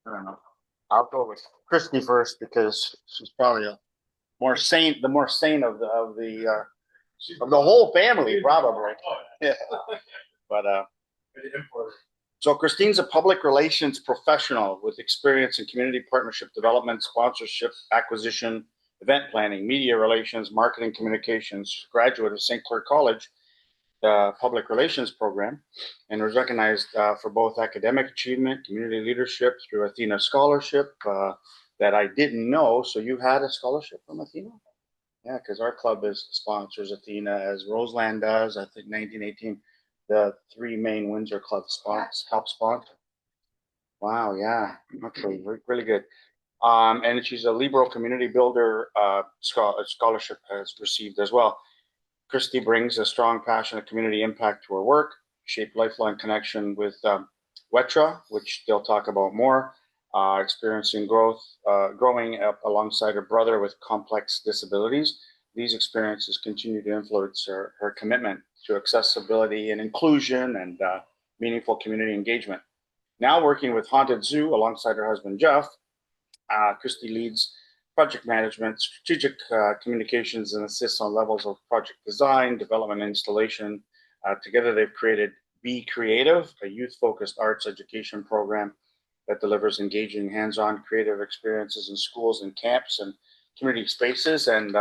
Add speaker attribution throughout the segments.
Speaker 1: I don't know. I'll go with Christy first because she's probably a more sane, the more sane of the whole family, probably. Yeah. But so Christine's a public relations professional with experience in community partnership development, sponsorship, acquisition, event planning, media relations, marketing communications. Graduate of St. Clair College public relations program, and was recognized for both academic achievement, community leadership through Athena Scholarship that I didn't know. So you had a scholarship from Athena? Yeah, because our club sponsors Athena, as Roseland does. I think 1918, the three main Windsor clubs help sponsor. Wow, yeah, okay, really good. And she's a liberal community builder scholarship has received as well. Christy brings a strong passion of community impact to her work, shaped lifelong connection with WETRA, which they'll talk about more, experiencing growing up alongside her brother with complex disabilities. These experiences continue to influence her commitment to accessibility and inclusion and meaningful community engagement. Now working with Haunted Zoo alongside her husband, Jeff, Christy leads project management, strategic communications, and assists on levels of project design, development, and installation. Together, they've created Be Creative, a youth-focused arts education program that delivers engaging, hands-on creative experiences in schools and camps and community spaces. And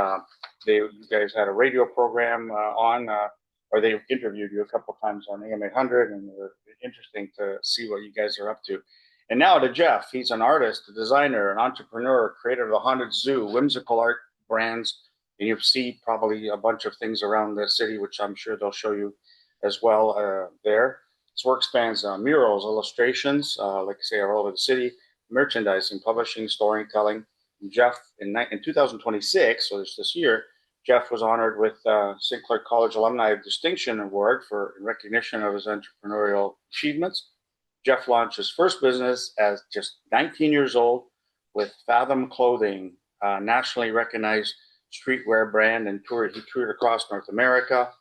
Speaker 1: you guys had a radio program or they interviewed you a couple of times on AM 800, and it was interesting to see what you guys are up to. And now to Jeff. He's an artist, a designer, an entrepreneur, creator of the Haunted Zoo, whimsical art brands. And you see probably a bunch of things around the city, which I'm sure they'll show you as well there. His work spans murals, illustrations, like I say, all over the city, merchandising, publishing, storytelling. And Jeff, in 2026, so this year, Jeff was honored with St. Clair College Alumni Distinction Award in recognition of his entrepreneurial achievements. Jeff launched his first business as just 19 years old with Fathom Clothing, a nationally recognized streetwear brand, and he toured across North America.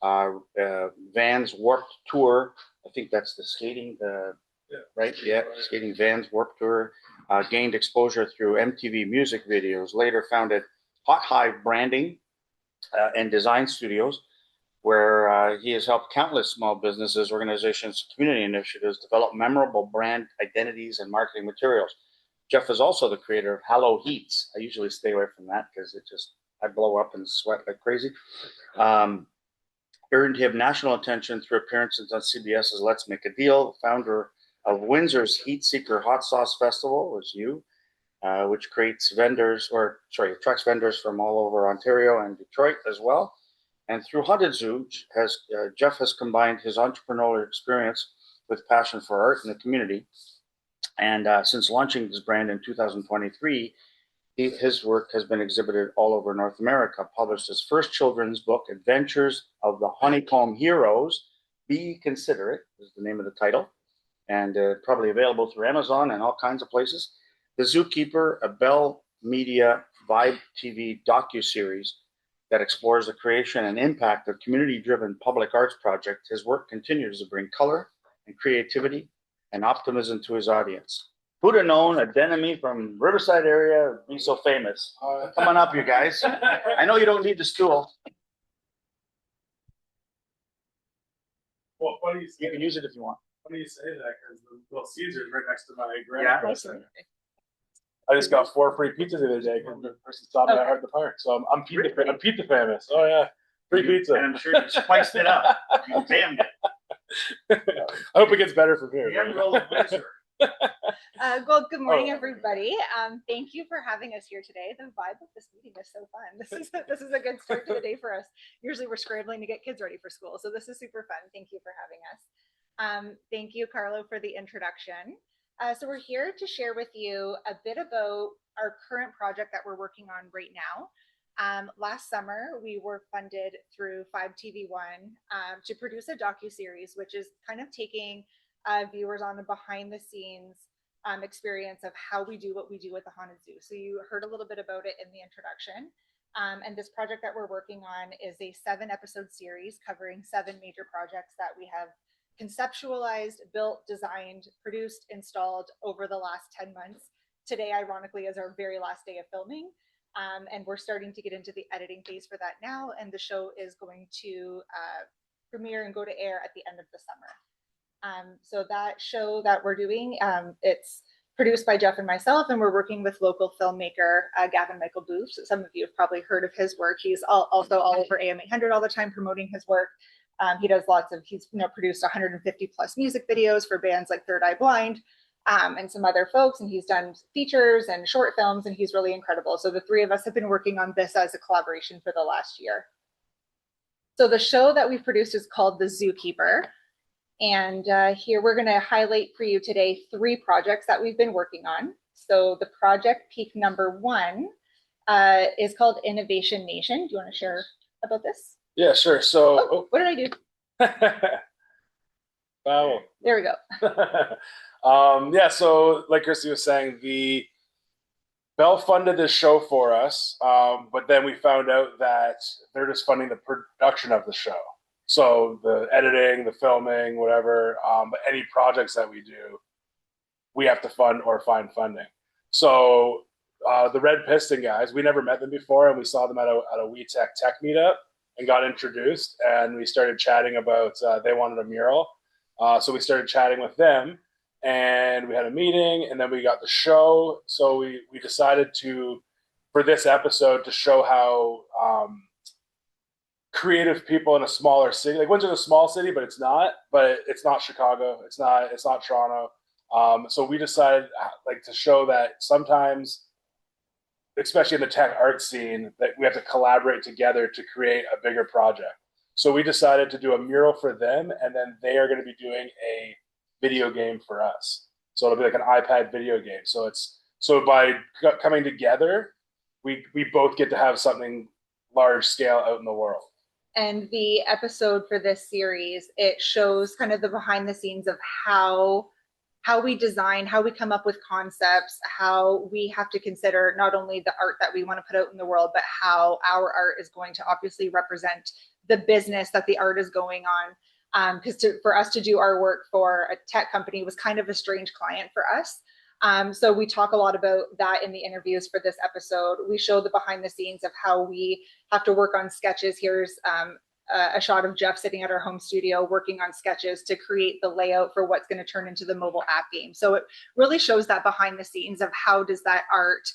Speaker 1: Vans Warped Tour, I think that's the skating, right? Yeah, skating Vans Warped Tour. Gained exposure through MTV music videos. Later founded Hot Hive Branding and Design Studios, where he has helped countless small businesses, organizations, community initiatives develop memorable brand identities and marketing materials. Jeff is also the creator of Hallow Heats. I usually stay away from that because I blow up and sweat like crazy. Earned him national attention through appearances on CBS's Let's Make a Deal. Founder of Windsor's Heat Seeker Hot Sauce Festival was you, which attracts vendors from all over Ontario and Detroit as well. And through Haunted Zoo, Jeff has combined his entrepreneurial experience with passion for art and the community. And since launching his brand in 2023, his work has been exhibited all over North America. Published his first children's book, Adventures of the Honeycomb Heroes. Be Considerate is the name of the title, and probably available through Amazon and all kinds of places. The Zookeeper, a Bell Media Vibe TV docuseries that explores the creation and impact of community-driven public arts projects. His work continues to bring color and creativity and optimism to his audience. Who'd have known a Denomme from Riverside area would be so famous? Come on up, you guys. I know you don't need the stool.
Speaker 2: Well, funny
Speaker 1: you can use it if you want.
Speaker 2: Funny you say that because the Little Caesars right next to my grandma's.
Speaker 1: Yeah.
Speaker 2: I just got 4 free pizzas the other day because the person stopped me at the park. So I'm pizza famous. Oh yeah, free pizza.
Speaker 1: And I'm sure you spiced it up. You damned it.
Speaker 2: I hope it gets better from here.
Speaker 3: Well, good morning, everybody. Thank you for having us here today. The vibe of this meeting is so fun. This is a good start to the day for us. Usually we're scrambling to get kids ready for school, so this is super fun. Thank you for having us. Thank you, Carlo, for the introduction. So we're here to share with you a bit about our current project that we're working on right now. Last summer, we were funded through 5TV1 to produce a docuseries, which is kind of taking viewers on the behind the scenes experience of how we do what we do with the Haunted Zoo. So you heard a little bit about it in the introduction. And this project that we're working on is a 7-episode series covering 7 major projects that we have conceptualized, built, designed, produced, installed over the last 10 months. Today, ironically, is our very last day of filming. And we're starting to get into the editing phase for that now. And the show is going to premiere and go to air at the end of the summer. So that show that we're doing, it's produced by Jeff and myself, and we're working with local filmmaker Gavin Michael Booth. So some of you have probably heard of his work. He's also all over AM 800 all the time promoting his work. He does he's produced 150 plus music videos for bands like Third Eye Blind and some other folks, and he's done features and short films, and he's really incredible. So the three of us have been working on this as a collaboration for the last year. So the show that we've produced is called The Zookeeper. And here we're going to highlight for you today 3 projects that we've been working on. So the project peak number 1 is called Innovation Nation. Do you want to share about this?
Speaker 2: Yeah, sure. So,
Speaker 3: what did I do?
Speaker 2: Wow.
Speaker 3: There we go.
Speaker 2: Yeah, so like Christy was saying, Bell funded this show for us, but then we found out that they're just funding the production of the show. So the editing, the filming, whatever, but any projects that we do, we have to fund or find funding. So the Red Piston guys, we never met them before, and we saw them at a WETRA tech meetup and got introduced, and we started chatting about they wanted a mural. So we started chatting with them, and we had a meeting, and then we got the show. So we decided for this episode, to show how creative people in a smaller city, like Windsor's a small city, but it's not Chicago, it's not Toronto. So we decided to show that sometimes, especially in the tech art scene, that we have to collaborate together to create a bigger project. So we decided to do a mural for them, and then they are going to be doing a video game for us. So it'll be like an iPad video game. So by coming together, we both get to have something large scale out in the world.
Speaker 3: And the episode for this series, it shows kind of the behind the scenes of how we design, how we come up with concepts, how we have to consider not only the art that we want to put out in the world, but how our art is going to obviously represent the business that the art is going on. Because for us to do our work for a tech company was kind of a strange client for us. So we talk a lot about that in the interviews for this episode. We show the behind the scenes of how we have to work on sketches. Here's a shot of Jeff sitting at our home studio working on sketches to create the layout for what's going to turn into the mobile app game. So it really shows that behind the scenes of how does that art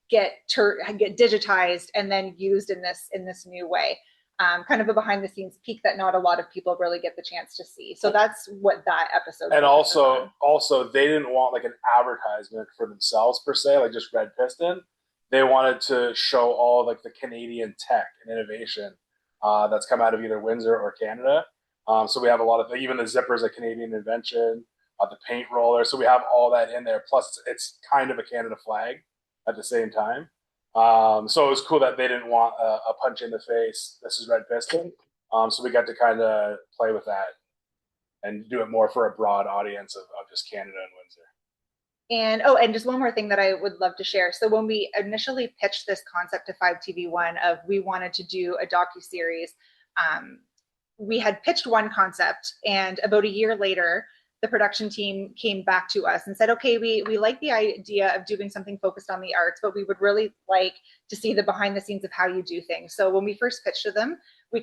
Speaker 3: get digitized and then used in this new way. Kind of a behind the scenes peek that not a lot of people really get the chance to see. So that's what that episode.
Speaker 2: And also they didn't want like an advertisement for themselves per se, like just Red Piston. They wanted to show all like the Canadian tech and innovation that's come out of either Windsor or Canada. So we have a lot of, even the zipper's a Canadian invention, the paint roller. So we have all that in there. Plus it's kind of a Canada flag at the same time. So it was cool that they didn't want a punch in the face. This is Red Piston. So we got to kind of play with that and do it more for a broad audience of just Canada and Windsor.
Speaker 3: And just one more thing that I would love to share. So when we initially pitched this concept to 5TV1 of we wanted to do a docuseries, we had pitched one concept, and about a year later, the production team came back to us and said, okay, we like the idea of doing something focused on the arts, but we would really like to see the behind the scenes of how you do things. So when we first pitched to them, we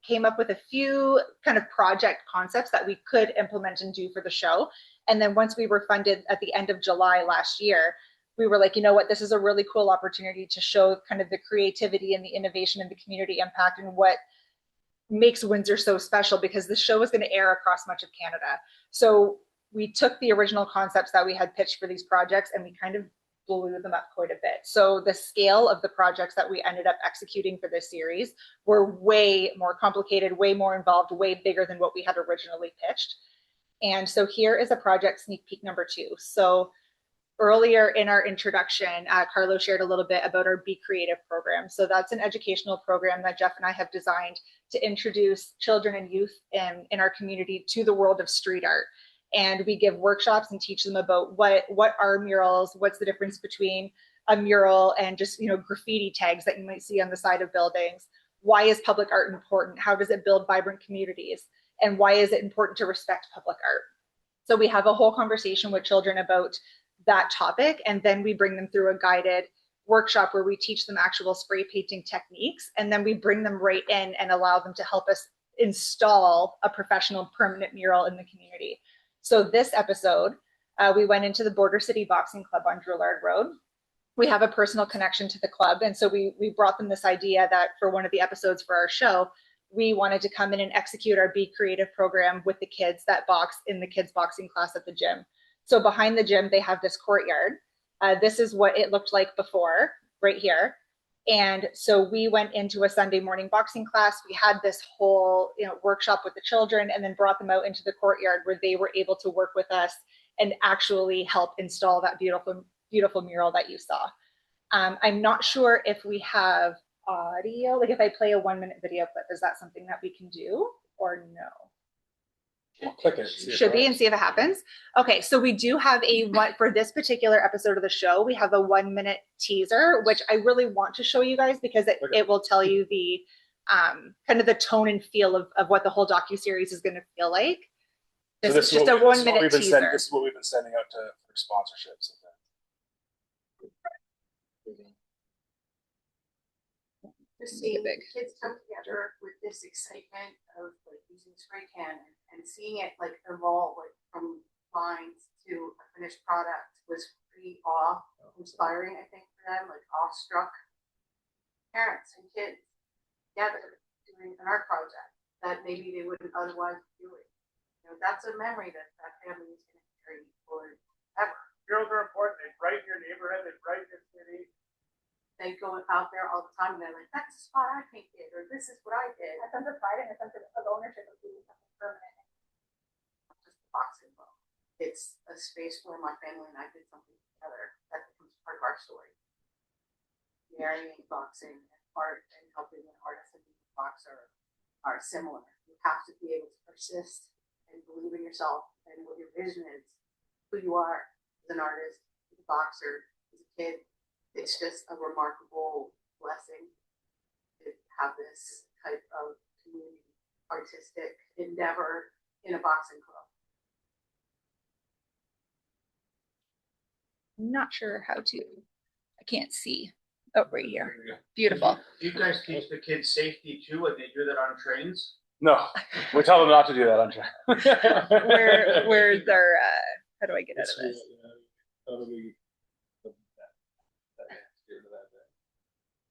Speaker 3: came up with a few kind of project concepts that we could implement and do for the show. And then once we were funded at the end of July last year, we were like, you know what, this is a really cool opportunity to show kind of the creativity and the innovation and the community impact and what makes Windsor so special, because the show is going to air across much of Canada. So we took the original concepts that we had pitched for these projects and we kind of blew them up quite a bit. So the scale of the projects that we ended up executing for this series were way more complicated, way more involved, way bigger than what we had originally pitched. And so here is a project sneak peek number 2. So earlier in our introduction, Carlo shared a little bit about our Be Creative program. So that's an educational program that Jeff and I have designed to introduce children and youth in our community to the world of street art. And we give workshops and teach them about what are murals, what's the difference between a mural and just, graffiti tags that you might see on the side of buildings. Why is public art important? How does it build vibrant communities? and why is it important to respect public art. So we have a whole conversation with children about that topic, and then we bring them through a guided workshop where we teach them actual spray painting techniques, and then we bring them right in and allow them to help us install a professional permanent mural in the community. So this episode, we went into the Border City Boxing Club on Drillard Road. We have a personal connection to the club, and so we brought them this idea that for one of the episodes for our show, we wanted to come in and execute our Be Creative program with the kids that box in the kids boxing class at the gym. So behind the gym, they have this courtyard. This is what it looked like before, right here. And so we went into a Sunday morning boxing class. We had this whole workshop with the children, and then brought them out into the courtyard where they were able to work with us and actually help install that beautiful mural that you saw. I'm not sure if we have audio, like if I play a 1-minute video clip, is that something that we can do or no?
Speaker 2: We'll click it.
Speaker 3: Should be, and see if it happens. Okay, so we do have for this particular episode of the show, we have a 1-minute teaser, which I really want to show you guys because it will tell you the kind of the tone and feel of what the whole docuseries is going to feel like. This is just a 1-minute teaser.
Speaker 2: This is what we've been sending out for sponsorships.
Speaker 4: To see kids come together with this excitement of like using spray can and seeing it like evolve like from lines to a finished product was pretty awe-inspiring, I think, for them, like awestruck parents and kids together doing an art project that maybe they wouldn't otherwise be doing. That's a memory that family is going to carry forever.
Speaker 2: Murals are important. They brighten your neighborhood. They brighten your city.
Speaker 4: They go out there all the time and they're like, that's the spot I painted, or this is what I did.
Speaker 3: A sense of pride and a sense of ownership of doing something permanent.
Speaker 4: Not just the boxing book. It's a space where my family and I did something together that becomes part of our story. Marrying boxing and art and helping an artist and a boxer are similar. You have to be able to persist and believe in yourself and what your vision is, who you are as an artist, as a boxer, as a kid. It's just a remarkable blessing to have this type of community artistic endeavor in a boxing club.
Speaker 3: I'm not sure how to, I can't see. Oh, right here. Beautiful.
Speaker 1: Do you guys teach the kids safety too, and they do that on trains?
Speaker 2: No, we tell them not to do that on train.
Speaker 3: Where's our, how do I get out of this?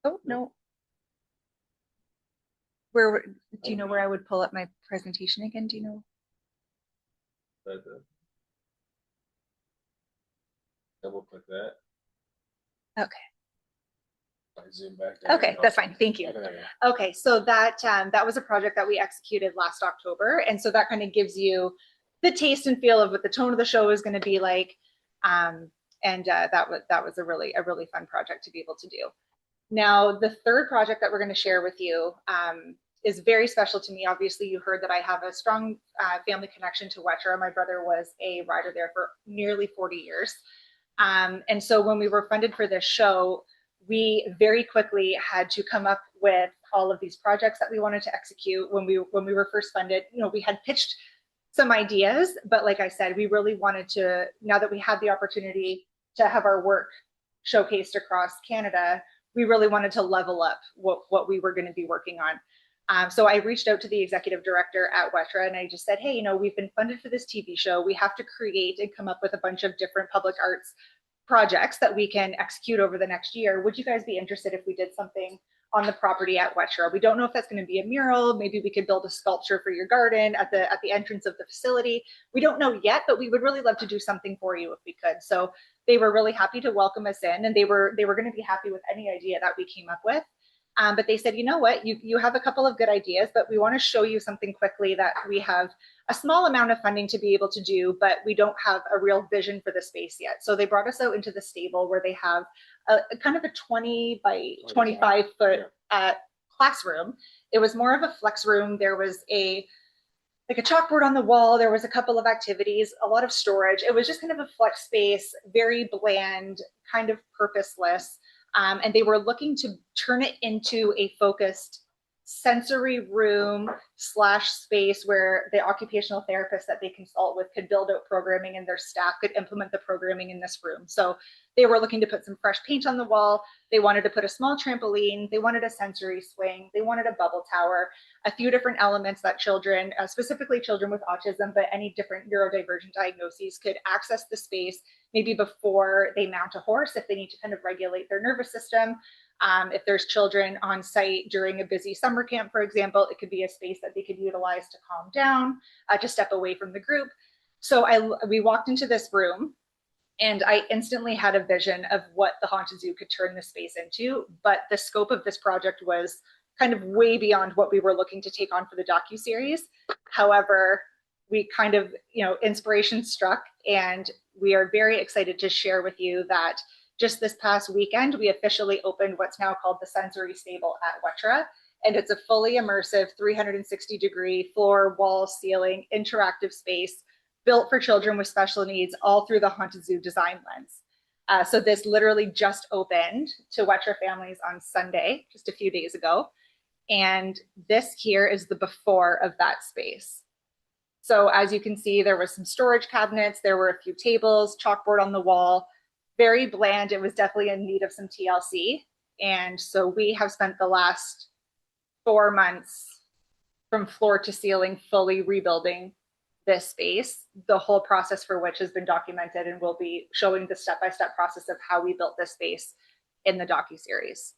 Speaker 3: Oh, no. Do you know where I would pull up my presentation again? Do you know?
Speaker 2: Double click that.
Speaker 3: Okay.
Speaker 2: I zoom back down.
Speaker 3: Okay, that's fine. Thank you. Okay, so that was a project that we executed last October, and so that kind of gives you the taste and feel of what the tone of the show is going to be like. And that was a really fun project to be able to do. Now, the third project that we're going to share with you is very special to me. Obviously, you heard that I have a strong family connection to WETRA. My brother was a rider there for nearly 40 years. And so when we were funded for this show, we very quickly had to come up with all of these projects that we wanted to execute. When we were first funded, we had pitched some ideas, but like I said, we really wanted to, now that we had the opportunity to have our work showcased across Canada, we really wanted to level up what we were going to be working on. So I reached out to the executive director at WETRA and I just said, hey, we've been funded for this TV show. We have to create and come up with a bunch of different public arts projects that we can execute over the next year. Would you guys be interested if we did something on the property at WETRA? We don't know if that's going to be a mural. Maybe we could build a sculpture for your garden at the entrance of the facility. We don't know yet, but we would really love to do something for you if we could. So they were really happy to welcome us in, and they were going to be happy with any idea that we came up with. But they said, you know what, you have a couple of good ideas, but we want to show you something quickly that we have a small amount of funding to be able to do, but we don't have a real vision for the space yet. So they brought us out into the stable where they have a kind of a 20 by 25 foot classroom. It was more of a flex room. There was a chalkboard on the wall. There was a couple of activities, a lot of storage. It was just kind of a flex space, very bland, kind of purposeless. And they were looking to turn it into a focused sensory room slash space where the occupational therapist that they consult with could build out programming and their staff could implement the programming in this room. So they were looking to put some fresh paint on the wall. They wanted to put a small trampoline. They wanted a sensory swing. They wanted a bubble tower, a few different elements that children, specifically children with autism, but any different neurodivergent diagnoses could access the space maybe before they mount a horse if they need to kind of regulate their nervous system. If there's children on site during a busy summer camp, for example, it could be a space that they could utilize to calm down, to step away from the group. So we walked into this room and I instantly had a vision of what the Haunted Zoo could turn this space into. But the scope of this project was kind of way beyond what we were looking to take on for the docuseries. However, we kind of, inspiration struck, and we are very excited to share with you that just this past weekend, we officially opened what's now called the Sensory Stable at WETRA. And it's a fully immersive 360-degree floor, wall, ceiling, interactive space built for children with special needs, all through the Haunted Zoo design lens. So this literally just opened to WETRA families on Sunday, just a few days ago. And this here is the before of that space. So as you can see, there was some storage cabinets, there were a few tables, chalkboard on the wall, very bland. It was definitely in need of some TLC. And so we have spent the last 4 months from floor to ceiling fully rebuilding this space, the whole process for which has been documented, and we'll be showing the step-by-step process of how we built this space in the docuseries.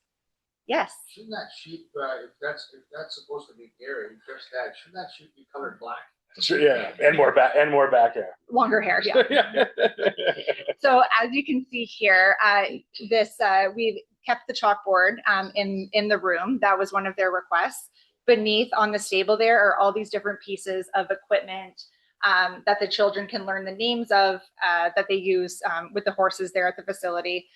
Speaker 3: Yes.
Speaker 5: Shouldn't that sheep, if that's supposed to be Gary, just that, shouldn't that sheep be colored black?
Speaker 2: Sure, yeah, and more back hair.
Speaker 3: Longer hair, yeah. So as you can see here, we've kept the chalkboard in the room. That was one of their requests. Beneath on the stable there are all these different pieces of equipment that the children can learn the names of, that they use with the horses there at the facility.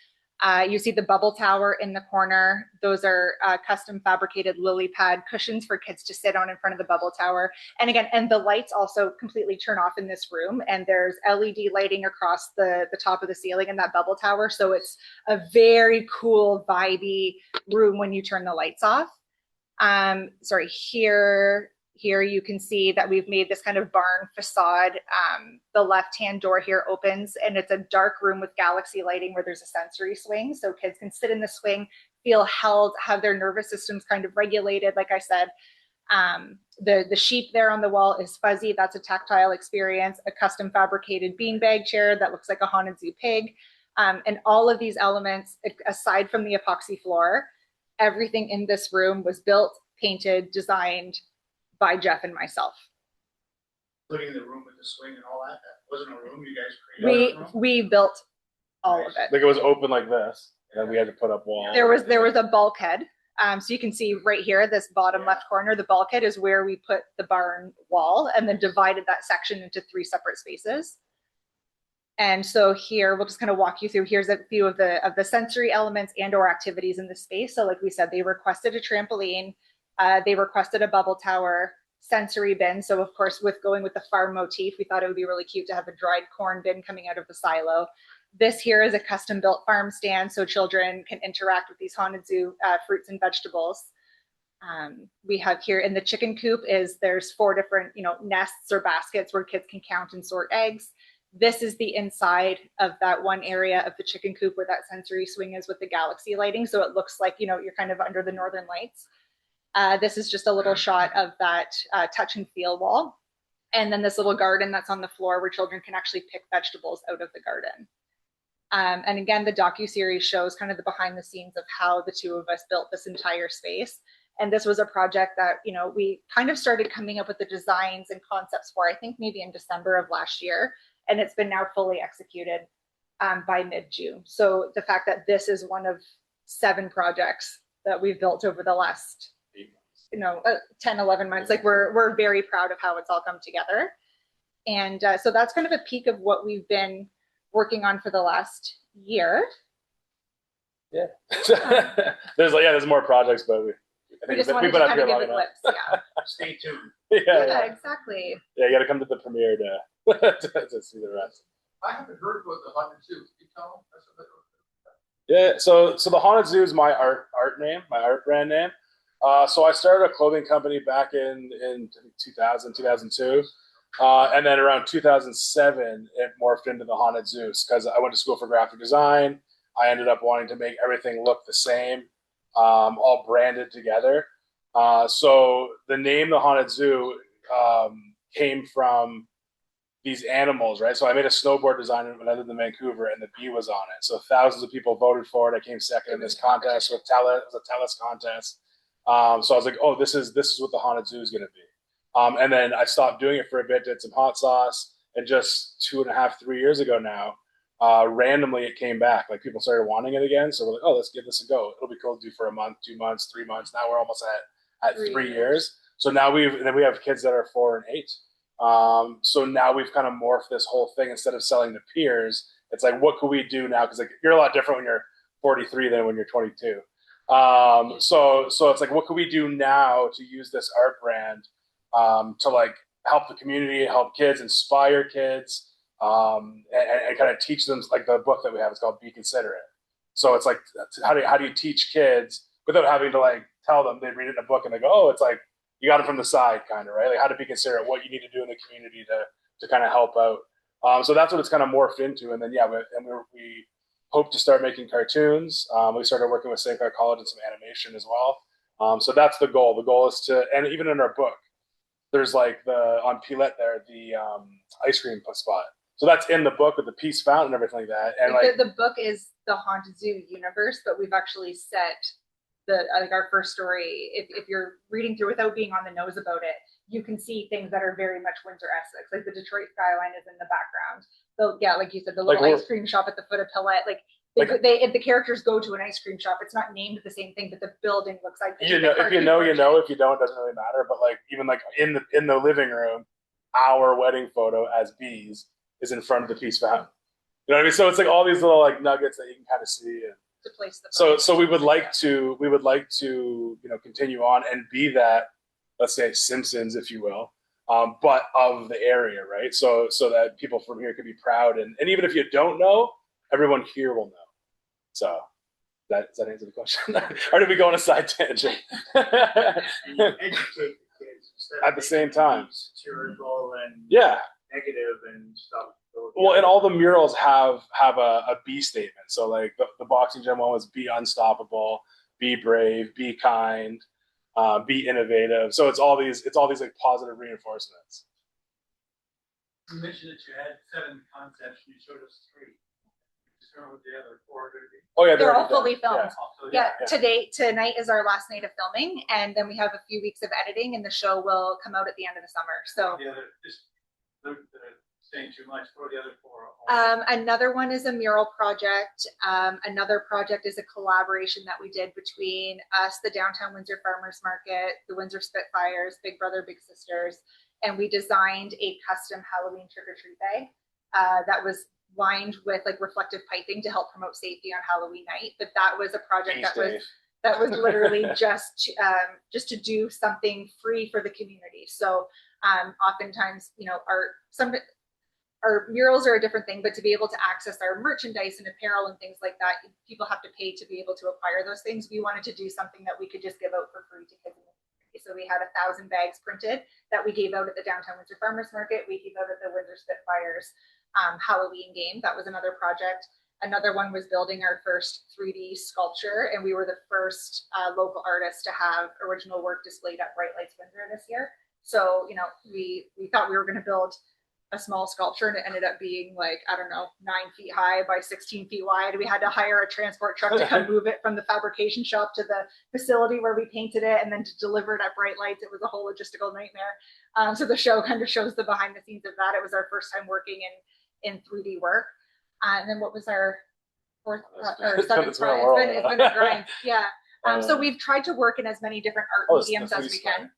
Speaker 3: You see the bubble tower in the corner. Those are custom fabricated lily pad cushions for kids to sit on in front of the bubble tower. And again, and the lights also completely turn off in this room. And there's LED lighting across the top of the ceiling in that bubble tower. So it's a very cool, vibey room when you turn the lights off. Here you can see that we've made this kind of barn facade. The left-hand door here opens, and it's a dark room with galaxy lighting where there's a sensory swing. So kids can sit in the swing, feel held, have their nervous systems kind of regulated. Like I said, the sheep there on the wall is fuzzy. That's a tactile experience. A custom fabricated beanbag chair that looks like a Haunted Zoo pig. And all of these elements, aside from the epoxy floor, everything in this room was built, painted, designed by Jeff and myself.
Speaker 5: Including the room with the swing and all that wasn't a room you guys created?
Speaker 3: We built all of it.
Speaker 2: Like it was open like this, and we had to put up walls.
Speaker 3: There was a bulkhead. So you can see right here, this bottom left corner, the bulkhead is where we put the barn wall and then divided that section into 3 separate spaces. And so here, we'll just kind of walk you through. Here's a few of the sensory elements and or activities in the space. So like we said, they requested a trampoline. They requested a bubble tower, sensory bin. So of course, with going with the farm motif, we thought it would be really cute to have a dried corn bin coming out of the silo. This here is a custom built farm stand so children can interact with these Haunted Zoo fruits and vegetables. We have here in the chicken coop there's 4 different, nests or baskets where kids can count and sort eggs. This is the inside of that one area of the chicken coop where that sensory swing is with the galaxy lighting. So it looks like, you're kind of under the northern lights. This is just a little shot of that touch and feel wall. And then this little garden that's on the floor where children can actually pick vegetables out of the garden. And again, the docuseries shows kind of the behind the scenes of how the 2 of us built this entire space. And this was a project that, we kind of started coming up with the designs and concepts for, I think maybe in December of last year. And it's been now fully executed by mid-June. So the fact that this is one of 7 projects that we've built over the last 10, 11 months, like we're very proud of how it's all come together. And so that's kind of a peek of what we've been working on for the last year.
Speaker 2: Yeah. There's more projects, but
Speaker 3: we just wanted to kind of give it lips. Yeah.
Speaker 5: Stay tuned.
Speaker 3: Yeah, exactly.
Speaker 2: Yeah, you got to come to the premiere to see the rest.
Speaker 5: I haven't heard about the Haunted Zoo. Can you tell them?
Speaker 2: Yeah, so the Haunted Zoo is my art name, my art brand name. So I started a clothing company back in 2000, 2002. And then around 2007, it morphed into the Haunted Zeus because I went to school for graphic design. I ended up wanting to make everything look the same, all branded together. So the name The Haunted Zoo came from these animals, right? So I made a snowboard design when I lived in Vancouver, and the bee was on it. So thousands of people voted for it. I came second in this contest with Telus. It was a Telus contest. So I was like, oh, this is what the Haunted Zoo is going to be. And then I stopped doing it for a bit, did some hot sauce, and just 2.5, 3 years ago now, randomly it came back. Like people started wanting it again. So we're like, oh, let's give this a go. It'll be cool to do for a month, 2 months, 3 months. Now we're almost at 3 years. So now we have kids that are 4 and 8. So now we've kind of morphed this whole thing. Instead of selling to peers, it's like, what can we do now? Because like you're a lot different when you're 43 than when you're 22. So it's like, what can we do now to use this art brand to like help the community, help kids, inspire kids, and kind of teach them. Like the book that we have is called Be Considerate. So it's like, how do you teach kids without having to like tell them? They read it in a book and they go, oh, it's like you got it from the side, kind of, right? Like how to be considerate, what you need to do in the community to kind of help out. So that's what it's kind of morphed into. And then we hope to start making cartoons. We started working with St. Clair College and some animation as well. So that's the goal. The goal is to, and even in our book, there's like on Pilette there, the ice cream spot. So that's in the book with the Peace Fountain and everything like that. And like
Speaker 3: the book is the Haunted Zoo universe, but we've actually set our first story. If you're reading through without being on the nose about it, you can see things that are very much Windsor, Essex. Like the Detroit skyline is in the background. So yeah, like you said, the little ice cream shop at the foot of Pilette, if the characters go to an ice cream shop, it's not named the same thing, but the building looks like
Speaker 2: if you know, you know. If you don't, it doesn't really matter. But like even like in the living room, our wedding photo as bees is in front of the Peace Fountain. You know what I mean? So it's like all these little like nuggets that you can kind of see. And
Speaker 3: to place the
Speaker 2: so we would like to continue on and be that, let's say, Simpsons, if you will, but of the area, right? So that people from here can be proud, and even if you don't know, everyone here will know. So does that answer the question? Or did we go on a side tangent?
Speaker 5: Educate the kids
Speaker 2: at the same time.
Speaker 5: Satirical and negative and stuff.
Speaker 2: Well, and all the murals have a be statement. So like the boxing gym one was be unstoppable, be brave, be kind, be innovative. So it's all these like positive reinforcements.
Speaker 6: You mentioned that you had 7 concepts and you showed us 3. With the other 4 going to be?
Speaker 2: Oh yeah,
Speaker 3: they're all fully filmed.
Speaker 2: Yeah.
Speaker 3: Tonight is our last night of filming, and then we have a few weeks of editing, and the show will come out at the end of the summer. So
Speaker 6: the other, just saying too much. What are the other 4?
Speaker 3: Another one is a mural project. Another project is a collaboration that we did between us, the Downtown Windsor Farmers Market, the Windsor Spitfires, Big Brother Big Sisters, and we designed a custom Halloween trick-or-treat bag that was lined with like reflective piping to help promote safety on Halloween night. But that was a project that was literally just to do something free for the community. So oftentimes, our murals are a different thing, but to be able to access our merchandise and apparel and things like that, people have to pay to be able to acquire those things. We wanted to do something that we could just give out for free to kids in the community. So we had 1,000 bags printed that we gave out at the Downtown Windsor Farmers Market. We gave out at the Windsor Spitfires Halloween game. That was another project. Another one was building our first 3D sculpture, and we were the first local artists to have original work displayed at Bright Lights Windsor this year. So, we thought we were going to build a small sculpture, and it ended up being like, 9 feet high by 16 feet wide. We had to hire a transport truck to come move it from the fabrication shop to the facility where we painted it, and then to deliver it at Bright Lights. It was a whole logistical nightmare. So the show kind of shows the behind the scenes of that. It was our first time working in 3D work. And then what was our 4th or 7th prize? It's been a grind. Yeah. So we've tried to work in as many different art mediums as we can.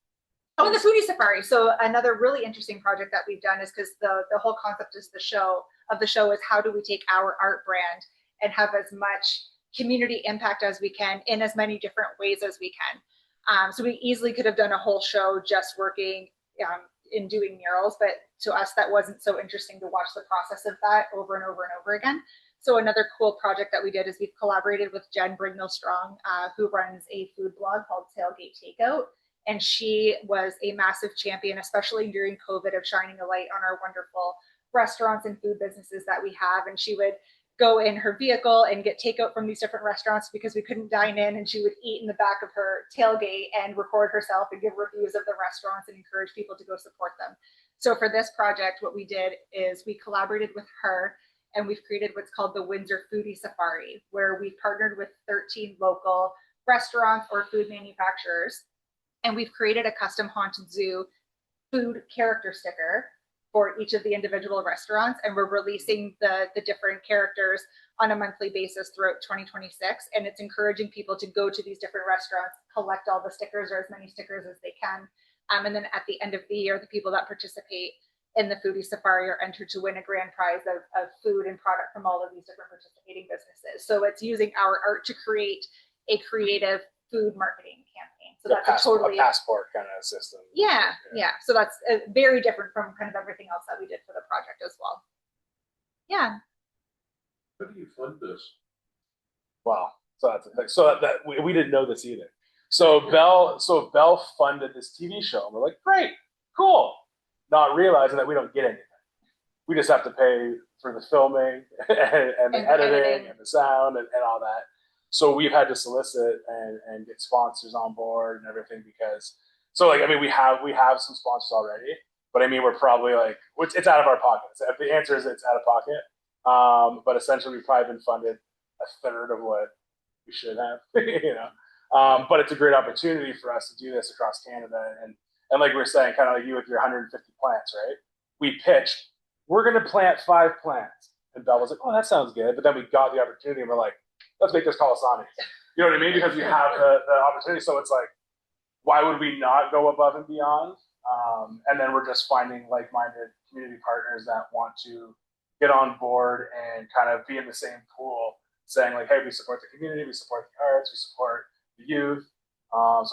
Speaker 3: Oh, and the foodie safari. So another really interesting project that we've done is because the whole concept is the show is how do we take our art brand and have as much community impact as we can in as many different ways as we can. So we easily could have done a whole show just working in doing murals, but to us that wasn't so interesting to watch the process of that over and over and over again. So another cool project that we did is we've collaborated with Jen Brignell Strong, who runs a food blog called Tailgate Takeout. And she was a massive champion, especially during COVID, of shining a light on our wonderful restaurants and food businesses that we have. And she would go in her vehicle and get takeout from these different restaurants because we couldn't dine in, and she would eat in the back of her tailgate and record herself and give reviews of the restaurants and encourage people to go support them. So for this project, what we did is we collaborated with her, and we've created what's called the Windsor Foodie Safari, where we've partnered with 13 local restaurants or food manufacturers, and we've created a custom Haunted Zoo food character sticker for each of the individual restaurants, and we're releasing the different characters on a monthly basis throughout 2026, and it's encouraging people to go to these different restaurants, collect all the stickers or as many stickers as they can, and then at the end of the year, the people that participate in the Foodie Safari are entered to win a grand prize of food and product from all of these different participating businesses. So it's using our art to create a creative food marketing campaign. So that's
Speaker 2: a passport kind of system.
Speaker 3: Yeah. So that's very different from kind of everything else that we did for the project as well. Yeah.
Speaker 5: How do you fund this?
Speaker 2: Wow. So that's the thing. So that we didn't know this either. So Bell funded this TV show, and we're like, great, cool. Not realizing that we don't get anything. We just have to pay for the filming and the editing and the sound and all that. So we've had to solicit and get sponsors on board and everything because, so like, I mean, we have some sponsors already, but I mean, we're probably like, it's out of our pockets. The answer is it's out of pocket. But essentially we've probably been funded a third of what we should have, you know. But it's a great opportunity for us to do this across Canada. And like we were saying, kind of like you with your 150 plants, right? We pitched, we're going to plant 5 plants. And Bell was like, oh, that sounds good. But then we got the opportunity and we're like, let's make this Kalasani. You know what I mean? Because we have the opportunity. So it's like, why would we not go above and beyond? And then we're just finding like-minded community partners that want to get on board and kind of be in the same pool, saying like, hey, we support the community, we support the arts, we support the youth.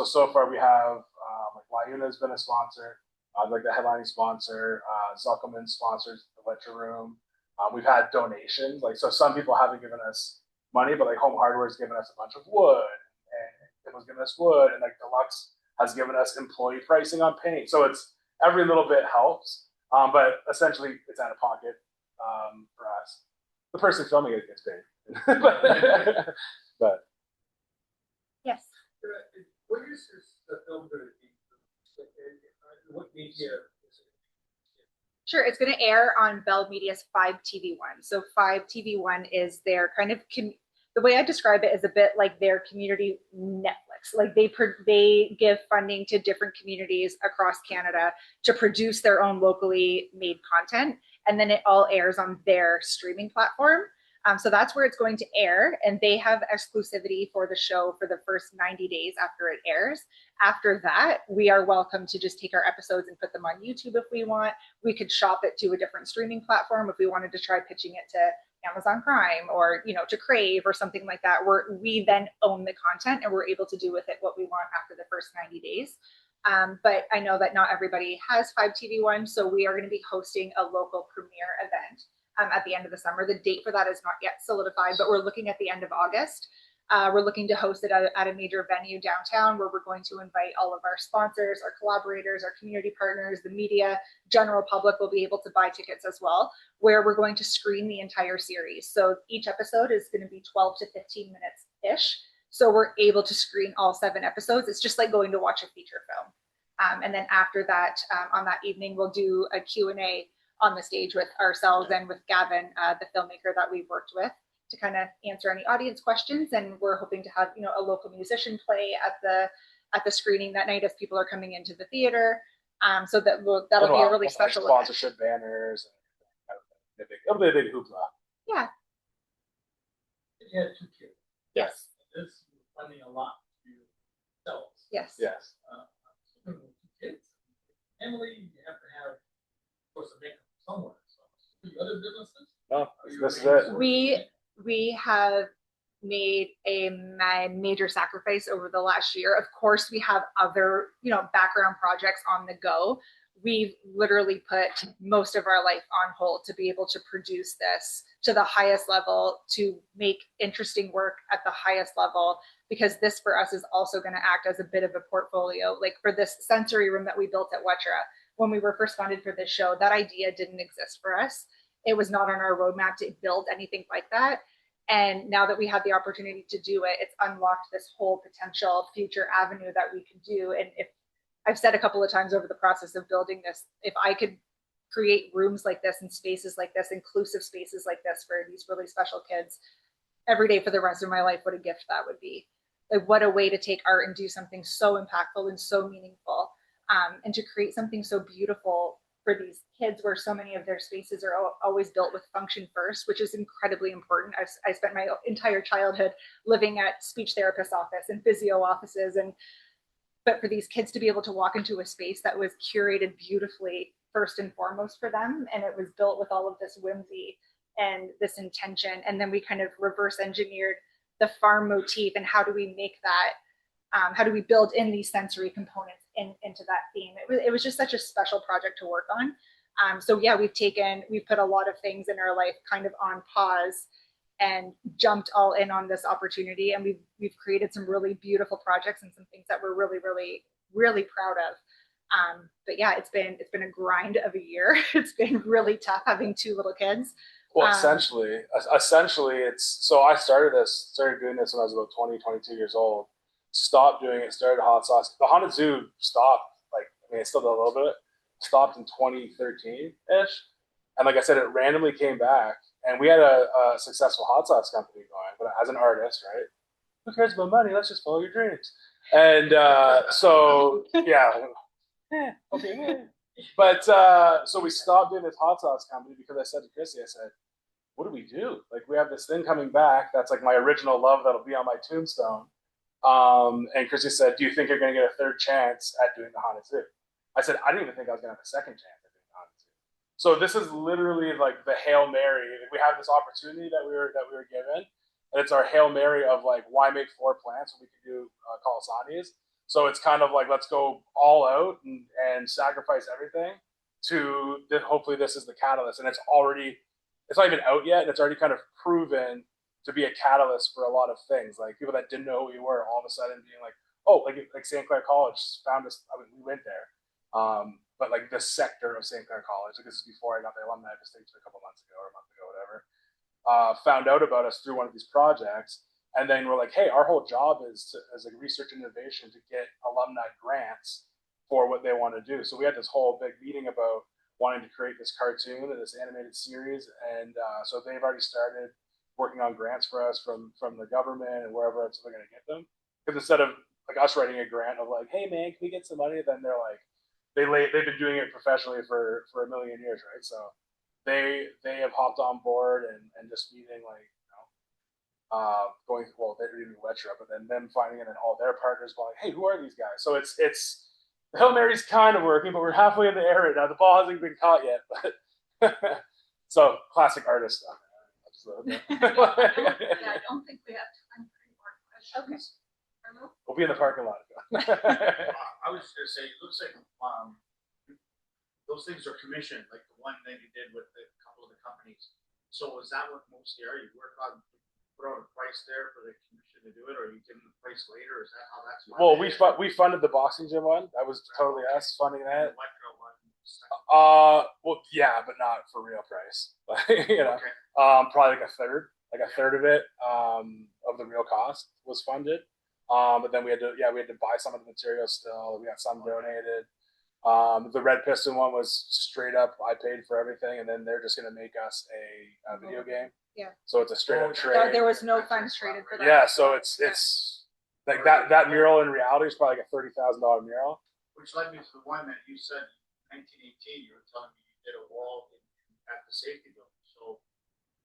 Speaker 2: So far we have like Liuna has been a sponsor, like the headlining sponsor. Zuckelman sponsors the WETRA room. We've had donations, like so some people haven't given us money, but like Home Hardware has given us a bunch of wood, and it was giving us wood, and like Deluxe has given us employee pricing on paint. So it's every little bit helps, but essentially it's out of pocket for us. The person filming it gets paid, but
Speaker 3: Yes.
Speaker 5: What is this film going to be? What media is it?
Speaker 3: Sure, it's going to air on Bell Media's 5 TV1. So 5 TV1 is their kind of, the way I describe it is a bit like their community Netflix. Like they give funding to different communities across Canada to produce their own locally made content. And then it all airs on their streaming platform. So that's where it's going to air, and they have exclusivity for the show for the first 90 days after it airs. After that, we are welcome to just take our episodes and put them on YouTube if we want. We could shop it to a different streaming platform if we wanted to try pitching it to Amazon Prime or to Crave or something like that, where we then own the content and we're able to do with it what we want after the first 90 days. But I know that not everybody has 5 TV1, so we are going to be hosting a local premiere event at the end of the summer. The date for that is not yet solidified, but we're looking at the end of August. We're looking to host it at a major venue downtown where we're going to invite all of our sponsors, our collaborators, our community partners, the media, general public will be able to buy tickets as well, where we're going to screen the entire series. So each episode is going to be 12 to 15 minutes-ish. So we're able to screen all 7 episodes. It's just like going to watch a feature film. And then after that, on that evening, we'll do a Q&A on the stage with ourselves and with Gavin, the filmmaker that we've worked with, to kind of answer any audience questions. And we're hoping to have a local musician play at the screening that night as people are coming into the theater. So that'll be a really special
Speaker 2: sponsorship
Speaker 3: event.
Speaker 2: banners. It'll be a big hoopla.
Speaker 3: Yeah.
Speaker 6: You had 2 kids.
Speaker 3: Yes.
Speaker 6: This is funding a lot for yourselves.
Speaker 3: Yes.
Speaker 2: Yes.
Speaker 6: 2 kids. Emily, you have to have, of course, a makeup somewhere. So, the other businesses?
Speaker 2: No, this is it.
Speaker 3: We have made a major sacrifice over the last year. Of course, we have other, background projects on the go. we've literally put most of our life on hold to be able to produce this to the highest level, to make interesting work at the highest level, because this for us is also going to act as a bit of a portfolio. Like for this sensory room that we built at WETRA, when we were first funded for this show, that idea didn't exist for us. It was not on our roadmap to build anything like that. And now that we have the opportunity to do it, it's unlocked this whole potential future avenue that we can do. And if I've said a couple of times over the process of building this, if I could create rooms like this and spaces like this, inclusive spaces like this for these really special kids every day for the rest of my life, what a gift that would be. Like what a way to take art and do something so impactful and so meaningful, and to create something so beautiful for these kids, where so many of their spaces are always built with function first, which is incredibly important. I spent my entire childhood living at speech therapist office and physio offices, but for these kids to be able to walk into a space that was curated beautifully first and foremost for them, and it was built with all of this whimsy and this intention, and then we kind of reverse engineered the farm motif, and how do we make that, how do we build in these sensory components into that theme. It was just such a special project to work on. So yeah, we've put a lot of things in our life kind of on pause and jumped all in on this opportunity, and we've created some really beautiful projects and some things that we're really, really, really proud of. But yeah, it's been a grind of a year. It's been really tough having two little kids.
Speaker 2: Well, essentially, it's, so I started doing this when I was about 20, 22 years old. Stopped doing it, started hot sauce. The Haunted Zoo stopped, it still did a little bit. Stopped in 2013-ish. And like I said, it randomly came back. And we had a successful hot sauce company going, but as an artist, right? Who cares about money? Let's just follow your dreams. And so, yeah. Okay. But so we stopped doing this hot sauce company because I said to Chrissy, I said, what do we do? Like, we have this thing coming back that's like my original love that'll be on my tombstone. And Chrissy said, do you think you're going to get a third chance at doing the Haunted Zoo? I said, I didn't even think I was going to have a second chance at doing the Haunted Zoo. So this is literally like the Hail Mary. We have this opportunity that we were given, and it's our Hail Mary of like, why make 4 plants when we can do Colasanis? So it's kind of like, let's go all out and sacrifice everything to hopefully this is the catalyst. And it's not even out yet, and it's already kind of proven to be a catalyst for a lot of things. Like people that didn't know who we were, all of a sudden being like, oh, like St. Clair College found us. I mean, we went there. But like the sector of St. Clair College, like this is before I got the alumni distinction a couple months ago or a month ago, whatever, found out about us through one of these projects. And then we're like, hey, our whole job is as like research and innovation to get alumni grants for what they want to do. So we had this whole big meeting about wanting to create this cartoon and this animated series. And so they've already started working on grants for us from the government and wherever else they're going to get them. Because instead of like us writing a grant of like, hey man, can we get some money? Then they're like, they've been doing it professionally for a million years, right? So they have hopped on board and just meeting like, they're doing WETRA, but then them finding it and all their partners going, hey, who are these guys? So it's the Hail Mary's kind of working, but we're halfway in the air right now. The ball hasn't been caught yet, but so classic artist stuff.
Speaker 4: Yeah, I don't think we have time for any more questions. Okay.
Speaker 2: We'll be in the parking lot.
Speaker 5: I was just gonna say, it looks like those things are commissioned, like the one that you did with a couple of the companies. So is that what mostly are? You work on, put out a price there for the commission to do it, or you give them the price later? Is that how that's funded?
Speaker 2: Well, we funded the boxing gym one. That was totally us funding that. Well, yeah, but not for real price. You know, okay. Probably like a third of it of the real cost was funded. But then we had to buy some of the materials still. We got some donated. The Red Piston one was straight up, I paid for everything, and then they're just going to make us a video game.
Speaker 3: Yeah.
Speaker 2: So it's a straight up trade.
Speaker 3: There was no funds traded for that.
Speaker 2: Yeah, so it's like that mural in reality is probably like a $30,000 mural.
Speaker 5: Which led me to the one that you said 1918. You were telling me you did a wall at the safety building. So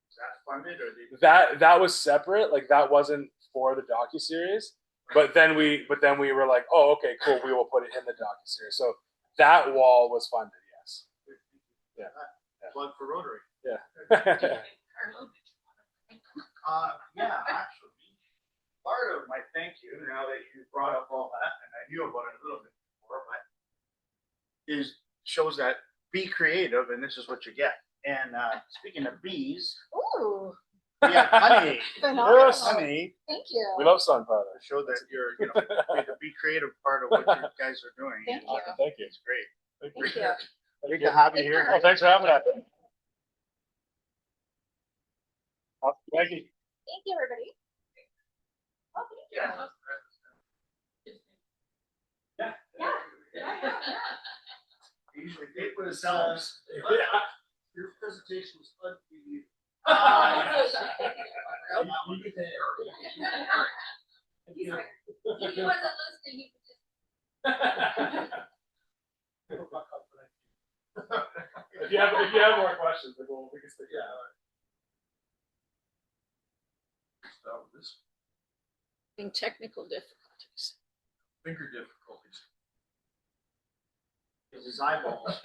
Speaker 5: is that funded or
Speaker 2: that was separate? Like that wasn't for the docuseries. But then we were like, oh, okay, cool. We will put it in the docuseries. So that wall was funded, yes. Yeah.
Speaker 5: Plug for Rotary.
Speaker 2: Yeah.
Speaker 5: Yeah, actually, part of my thank you, now that you brought up all that, and I knew about it a little bit before, but is
Speaker 1: shows that be creative, and this is what you get. And speaking of bees,
Speaker 3: Ooh,
Speaker 1: we have honey.
Speaker 3: phenomenal.
Speaker 2: Yes.
Speaker 1: Honey
Speaker 3: Thank you.
Speaker 2: We love Sunfather.
Speaker 1: to show that you're, the be creative part of what you guys are doing.
Speaker 3: Thank
Speaker 1: And
Speaker 3: you.
Speaker 2: Thank you.
Speaker 1: It's great.
Speaker 3: Thank you.
Speaker 1: Great to have you here.
Speaker 2: Oh, thanks for having us. Thank you.
Speaker 3: Thank you, everybody. Oh, thank you.
Speaker 5: They usually pay for themselves. Your presentation was unbelievable.
Speaker 7: If he wasn't listening, he could just.
Speaker 2: If you have more questions, we can stick.
Speaker 6: Yeah.
Speaker 7: Technical difficulties.
Speaker 6: Finger difficulties.
Speaker 5: His eyeballs.